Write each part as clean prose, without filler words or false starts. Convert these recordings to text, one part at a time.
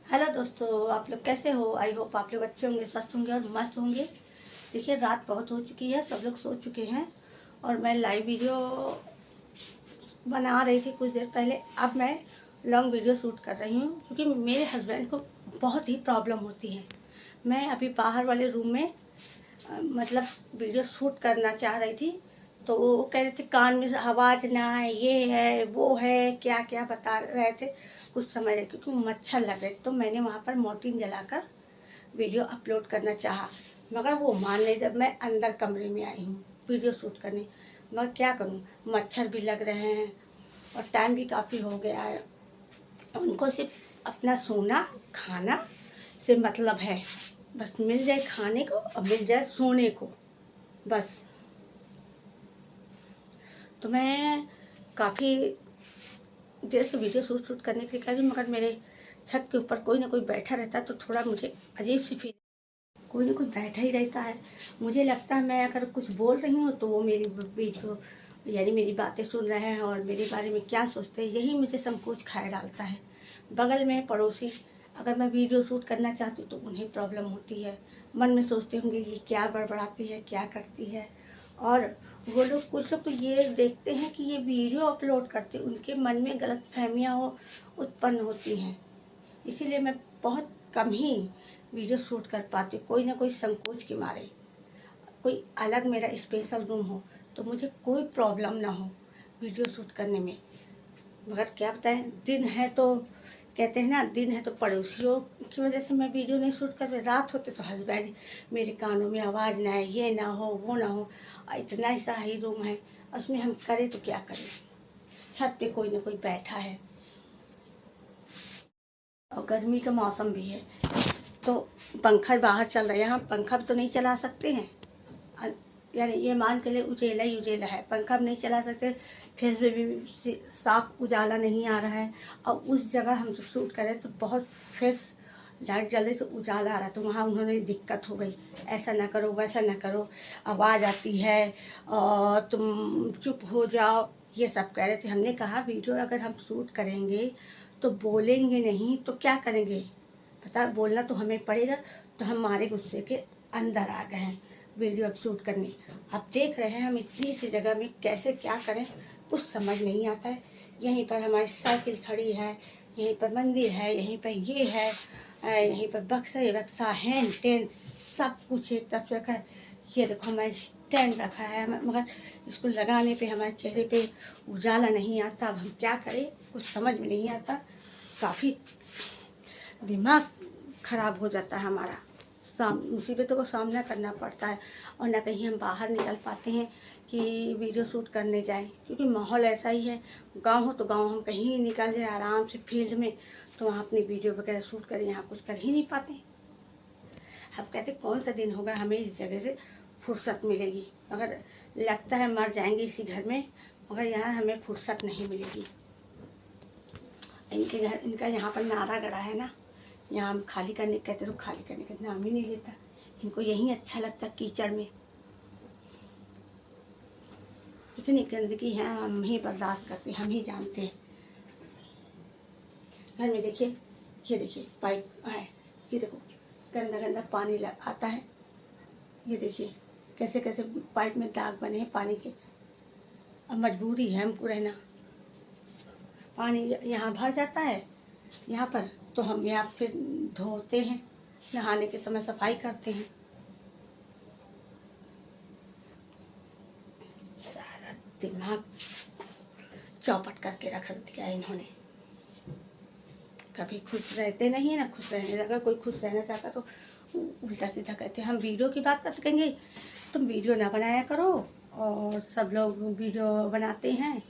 Hello दोस्तों, आप लोग कैसे हो। आई होप आप लोग अच्छे होंगे, स्वस्थ होंगे और मस्त होंगे। देखिए, रात बहुत हो चुकी है, सब लोग सो चुके हैं और मैं लाइव वीडियो बना रही थी कुछ देर पहले। अब मैं लॉन्ग वीडियो शूट कर रही हूँ क्योंकि मेरे हस्बैंड को बहुत ही प्रॉब्लम होती है। मैं अभी बाहर वाले रूम में मतलब वीडियो शूट करना चाह रही थी, तो वो कह रहे थे कान में आवाज़ ना आए, ये है वो है, क्या क्या बता रहे थे। कुछ समझ रहे क्योंकि मच्छर लग रहे, तो मैंने वहाँ पर मोर्टीन जलाकर वीडियो अपलोड करना चाहा, मगर वो मान नहीं। जब मैं अंदर कमरे में आई हूँ वीडियो शूट करने, मगर क्या करूँ, मच्छर भी लग रहे हैं और टाइम भी काफ़ी हो गया है। उनको सिर्फ अपना सोना खाना से मतलब है, बस मिल जाए खाने को और मिल जाए सोने को, बस। तो मैं काफ़ी देर से वीडियो शूट करने के लिए कह रही हूँ, मगर मेरे छत के ऊपर कोई ना कोई बैठा रहता है तो थोड़ा मुझे अजीब सी फील, कोई ना कोई बैठा ही रहता है। मुझे लगता है मैं अगर कुछ बोल रही हूँ तो वो मेरी वीडियो यानी मेरी बातें सुन रहे हैं और मेरे बारे में क्या सोचते हैं, यही मुझे संकोच खाए डालता है। बगल में पड़ोसी, अगर मैं वीडियो शूट करना चाहती हूँ तो उन्हें प्रॉब्लम होती है। मन में सोचते होंगे ये क्या बड़बड़ाती है, क्या करती है। और वो लोग, कुछ लोग तो ये देखते हैं कि ये वीडियो अपलोड करते, उनके मन में गलत फहमियाँ उत्पन्न होती हैं। इसीलिए मैं बहुत कम ही वीडियो शूट कर पाती हूँ, कोई ना कोई संकोच के मारे। कोई अलग मेरा स्पेशल रूम हो तो मुझे कोई प्रॉब्लम ना हो वीडियो शूट करने में। मगर क्या बताएं, दिन है तो कहते हैं ना, दिन है तो पड़ोसियों की वजह से मैं वीडियो नहीं शूट कर। रात होते तो हस्बैंड मेरे कानों में आवाज़ ना आए, ये ना हो वो ना हो। इतना ही सा ही रूम है, उसमें हम करें तो क्या करें। छत पे कोई ना कोई बैठा है और गर्मी का मौसम भी है, तो पंखा बाहर चल रहा है, यहाँ पंखा भी तो नहीं चला सकते हैं। यानी ये मान के लिए उजेला ही उजेला है, पंखा भी नहीं चला सकते, फेस में भी साफ उजाला नहीं आ रहा है। और उस जगह हम जब शूट कर रहे तो बहुत फेस लाइट जल रही तो उजाला आ रहा, तो वहाँ उन्होंने दिक्कत हो गई, ऐसा ना करो वैसा ना करो, आवाज़ आती है और तुम चुप हो जाओ, ये सब कह रहे थे। हमने कहा वीडियो अगर हम शूट करेंगे तो बोलेंगे नहीं तो क्या करेंगे, पता बोलना तो हमें पड़ेगा। तो हमारे गुस्से के अंदर आ गए हैं वीडियो अब शूट करने। आप देख रहे हैं हम इतनी सी जगह में कैसे क्या करें, कुछ समझ नहीं आता है। यहीं पर हमारी साइकिल खड़ी है, यहीं पर मंदिर है, यहीं पर ये है, यहीं पर बक्सा ही बक्सा, हैंड टेंट सब कुछ एक तरफ रखा है। ये देखो हमारा स्टैंड रखा है, मगर इसको लगाने पे हमारे चेहरे पे उजाला नहीं आता। अब हम क्या करें, कुछ समझ में नहीं आता। काफ़ी दिमाग खराब हो जाता है हमारा, मुसीबतों का सामना करना पड़ता है। और ना कहीं हम बाहर निकल पाते हैं कि वीडियो शूट करने जाएं, क्योंकि माहौल ऐसा ही है। गांव हो तो गांव हम कहीं निकल जाए आराम से फील्ड में, तो वहाँ अपनी वीडियो वगैरह शूट करें, यहाँ कुछ कर ही नहीं पाते। अब कहते कौन सा दिन होगा हमें इस जगह से फुर्सत मिलेगी, मगर लगता है मर जाएंगे इसी घर में, मगर यहाँ हमें फुर्सत नहीं मिलेगी। इनके घर, इनका यहाँ पर नारा गड़ा है ना, यहाँ हम खाली करने कहते तो खाली करने का नाम ही नहीं लेता। इनको यही अच्छा लगता कीचड़ में, इतनी गंदगी है हम ही बर्दाश्त करते, हम ही जानते हैं। घर में देखिए, ये देखिए पाइप है, ये देखो गंदा गंदा पानी आता है, ये देखिए कैसे कैसे पाइप में दाग बने हैं पानी के। अब मजबूरी है हमको रहना, पानी यहाँ भर जाता है यहाँ पर, तो हम यहाँ फिर धोते हैं, नहाने के समय सफाई करते हैं। सारा दिमाग चौपट करके रख दिया इन्होंने। कभी खुश रहते नहीं ना, खुश रहने लगा। कोई खुश रहना चाहता तो उल्टा सीधा कहते हम वीडियो की बात करते, कहेंगे तुम वीडियो ना बनाया करो। और सब लोग वीडियो बनाते हैं,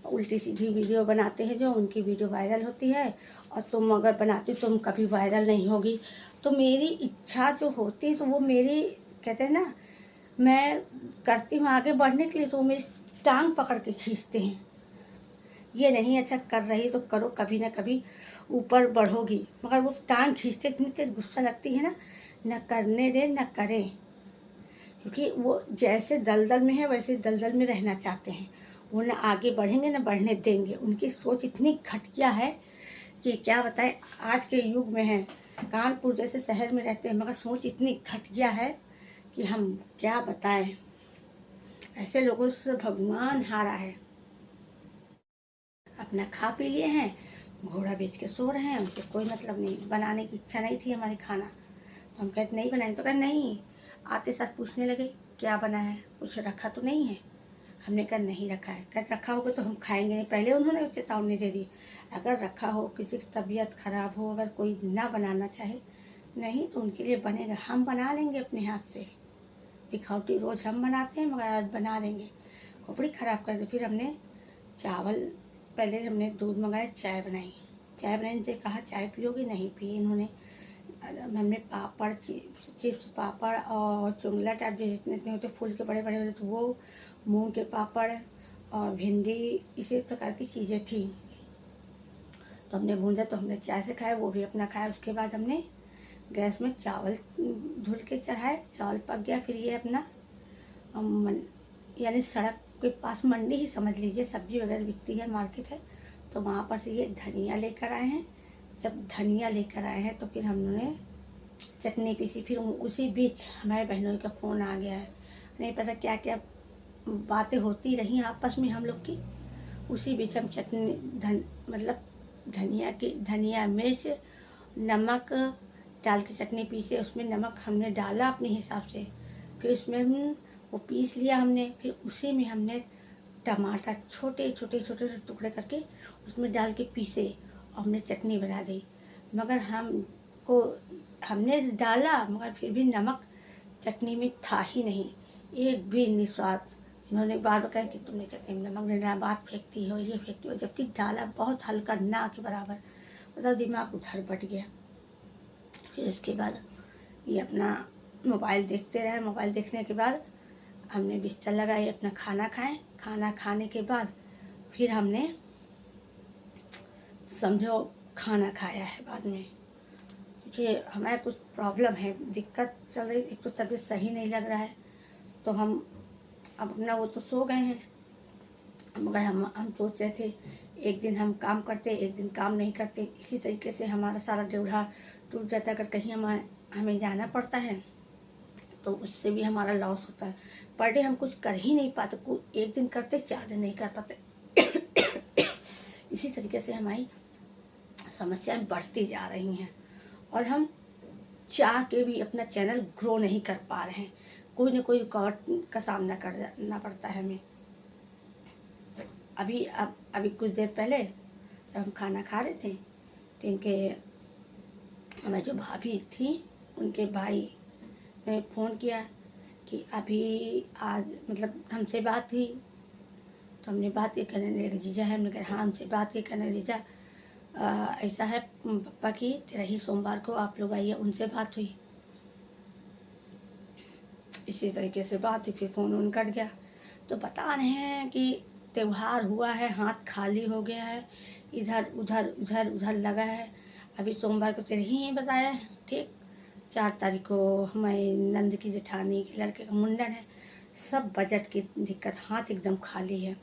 उल्टी सीधी वीडियो बनाते हैं जो उनकी वीडियो वायरल होती है, और तुम अगर बनाती तुम कभी वायरल नहीं होगी। तो मेरी इच्छा जो होती तो वो मेरी, कहते हैं ना, मैं करती हूँ आगे बढ़ने के लिए, तो वो मेरी टांग पकड़ के खींचते हैं। ये नहीं अच्छा कर रही तो करो, कभी ना कभी ऊपर बढ़ोगी, मगर वो टांग खींचते, इतनी तेज गुस्सा लगती है ना, न करने दे न करें। क्योंकि वो जैसे दलदल में है वैसे दलदल में रहना चाहते हैं, वो न आगे बढ़ेंगे न बढ़ने देंगे। उनकी सोच इतनी घटिया है कि क्या बताएं, आज के युग में है, कानपुर जैसे शहर में रहते हैं मगर सोच इतनी घटिया है कि हम क्या बताएं। ऐसे लोगों से भगवान हारा है। अपना खा पी लिए हैं, घोड़ा बेच के सो रहे हैं, उनसे कोई मतलब नहीं। बनाने की इच्छा नहीं थी हमारी खाना, तो हम कहते नहीं बनाएंगे, तो कहे नहीं। आते साथ पूछने लगे क्या बना है, कुछ रखा तो नहीं है। हमने कहा नहीं रखा है। कहते रखा होगा तो हम खाएंगे नहीं। पहले उन्होंने चेतावनी दे दी, अगर रखा हो, किसी की तबीयत खराब हो, अगर कोई ना बनाना चाहे, नहीं तो उनके लिए बनेगा, हम बना लेंगे अपने हाथ से। दिखावटी रोज हम बनाते हैं मगर आज बना लेंगे। खोपड़ी खराब कर दी। फिर हमने चावल, पहले हमने दूध मंगाया, चाय बनाई। चाय बनाने से कहा चाय पियोगे, नहीं पी इन्होंने। हमने पापड़, चिप्स पापड़ और चुंगला टाइप जो जितने इतने होते फूल के बड़े बड़े होते, तो वो, मूंग के पापड़ और भिंडी, इसी प्रकार की चीज़ें थी। तो हमने भूंजा, तो हमने चाय से खाया, वो भी अपना खाया। उसके बाद हमने गैस में चावल धुल के चढ़ाए, चावल पक गया। फिर ये अपना यानी सड़क के पास मंडी ही समझ लीजिए, सब्जी वगैरह बिकती है, मार्केट है, तो वहाँ पर से ये धनिया लेकर आए हैं। जब धनिया लेकर आए हैं तो फिर हमने चटनी पीसी। फिर उसी बीच हमारे बहनों का फ़ोन आ गया है, नहीं पता क्या क्या बातें होती रही आपस में हम लोग की। उसी बीच हम चटनी मतलब धनिया मिर्च नमक डाल के चटनी पीसे। उसमें नमक हमने डाला अपने हिसाब से। फिर उसमें वो पीस लिया हमने। फिर उसी में हमने टमाटर छोटे छोटे छोटे टुकड़े करके उसमें डाल के पीसे और हमने चटनी बना दी। मगर हमने डाला मगर फिर भी नमक चटनी में था ही नहीं, एक भी निस्वाद। इन्होंने बार बार कहा कि तुमने चटनी में नमक नहीं डाला, बात फेंकती हो, ये फेंकती हो, जबकि डाला बहुत हल्का, ना के बराबर। मतलब दिमाग उधर बट गया। फिर उसके बाद ये अपना मोबाइल देखते रहे। मोबाइल देखने के बाद हमने बिस्तर लगाई, अपना खाना खाएं। खाना खाने के बाद फिर हमने समझो खाना खाया है बाद में, क्योंकि हमारे कुछ प्रॉब्लम है, दिक्कत चल रही। एक तो तबीयत सही नहीं लग रहा है, तो हम अब अपना वो तो सो गए हैं, मगर हम सोच रहे थे एक दिन हम काम करते, एक दिन काम नहीं करते। इसी तरीके से हमारा सारा ड्यूढ़ा टूट जाता है। अगर कहीं हमें जाना पड़ता है तो उससे भी हमारा लॉस होता है। पर डे हम कुछ कर ही नहीं पाते, एक दिन करते, 4 दिन नहीं कर पाते। इसी तरीके से हमारी समस्याएं बढ़ती जा रही हैं और हम चाह के भी अपना चैनल ग्रो नहीं कर पा रहे हैं। कोई ना कोई रुकावट का सामना करना पड़ता है हमें। अभी कुछ देर पहले जब हम खाना खा रहे थे तो हमारी जो भाभी थी, उनके भाई ने फ़ोन किया कि अभी आज मतलब हमसे बात हुई। तो हमने बात की, कहने लगे जीजा है। हमने कहा हाँ हमसे बात की। कहने जीजा ऐसा है पप्पा की 13 सोमवार को आप लोग आइए, उनसे बात हुई। इसी तरीके से बात हुई, फिर फ़ोन उन कट गया। तो बता रहे हैं कि त्योहार हुआ है, हाथ खाली हो गया है, इधर उधर उधर उधर लगा है। अभी सोमवार को 13 ही बताया है, ठीक। 4 तारीख को हमारे नंद की जेठानी के लड़के का मुंडन है। सब बजट की दिक्कत, हाथ एकदम खाली है।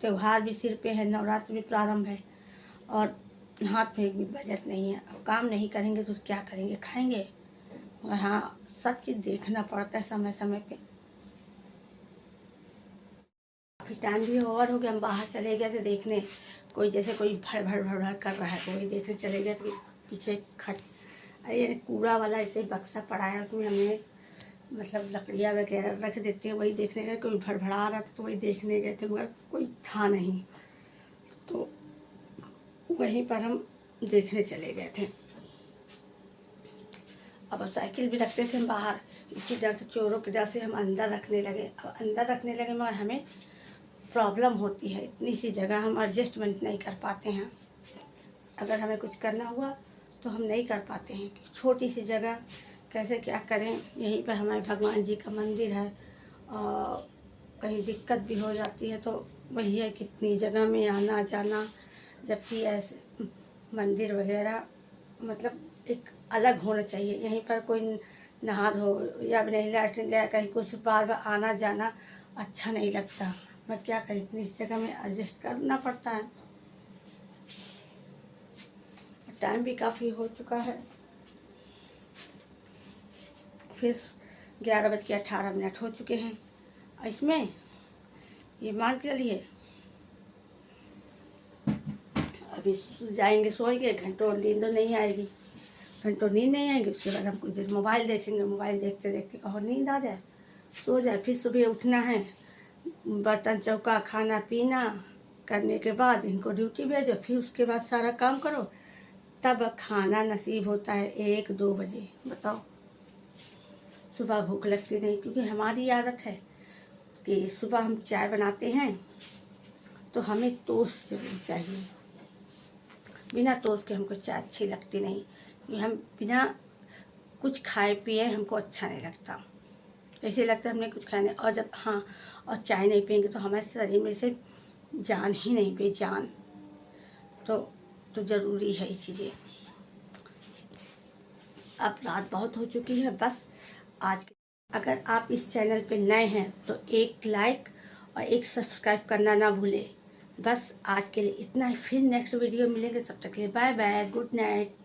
त्योहार भी सिर पे है, नवरात्र भी प्रारंभ है और हाथ में एक भी बजट नहीं है। अब काम नहीं करेंगे तो क्या करेंगे, खाएंगे। मगर हाँ, सब चीज़ देखना पड़ता है समय समय पे। काफ़ी टाइम भी ओवर हो गया, हम बाहर चले गए थे देखने, कोई जैसे कोई भड़ भड़ भड़ भड़ कर रहा है, तो वही देखने चले गए थे। पीछे ये कूड़ा वाला ऐसे बक्सा पड़ा है, उसमें हमने मतलब लकड़ियाँ वगैरह रख देते हैं, वही देखने गए। कोई भड़भड़ा रहा था तो वही देखने गए थे, मगर कोई था नहीं, तो वहीं पर हम देखने चले गए थे। अब साइकिल भी रखते थे हम बाहर, इसी डर से, चोरों के डर से हम अंदर रखने लगे। अब अंदर रखने लगे मगर हमें प्रॉब्लम होती है, इतनी सी जगह हम एडजस्टमेंट नहीं कर पाते हैं। अगर हमें कुछ करना हुआ तो हम नहीं कर पाते हैं, छोटी सी जगह कैसे क्या करें। यहीं पर हमारे भगवान जी का मंदिर है और कहीं दिक्कत भी हो जाती है तो वही है, कितनी जगह में आना जाना। जबकि ऐसे मंदिर वगैरह मतलब एक अलग होना चाहिए। यहीं पर कोई नहा धो या नहीं लैट्रिन गया, कहीं कुछ बार बार आना जाना अच्छा नहीं लगता। मैं क्या करें, इतनी जगह में एडजस्ट करना पड़ता है। टाइम भी काफ़ी हो चुका है। फिर 11:18 हो चुके हैं। इसमें ये मान के चलिए अभी जाएंगे, सोएंगे, घंटों नींद नहीं आएगी। घंटों नींद नहीं आएगी, उसके बाद हम कुछ देर मोबाइल देखेंगे। मोबाइल देखते देखते कहो नींद आ जाए, सो जाए। फिर सुबह उठना है, बर्तन चौका, खाना पीना करने के बाद इनको ड्यूटी भेजो। फिर उसके बाद सारा काम करो, तब खाना नसीब होता है 1-2 बजे। बताओ, सुबह भूख लगती नहीं, क्योंकि हमारी आदत है कि सुबह हम चाय बनाते हैं तो हमें टोस्ट जरूर चाहिए। बिना टोस्ट के हमको चाय अच्छी लगती नहीं, क्योंकि हम बिना कुछ खाए पिए हमको अच्छा नहीं लगता। ऐसे लगता है हमने कुछ खाया नहीं। और जब और चाय नहीं पियेंगे तो हमारे शरीर में से जान ही नहीं, बेजान। तो ज़रूरी है ये चीज़ें। अब रात बहुत हो चुकी है। बस आज अगर आप इस चैनल पे नए हैं तो एक लाइक और एक सब्सक्राइब करना ना भूलें। बस आज के लिए इतना ही। फिर नेक्स्ट वीडियो मिलेंगे, तब तक के लिए बाय बाय, गुड नाइट।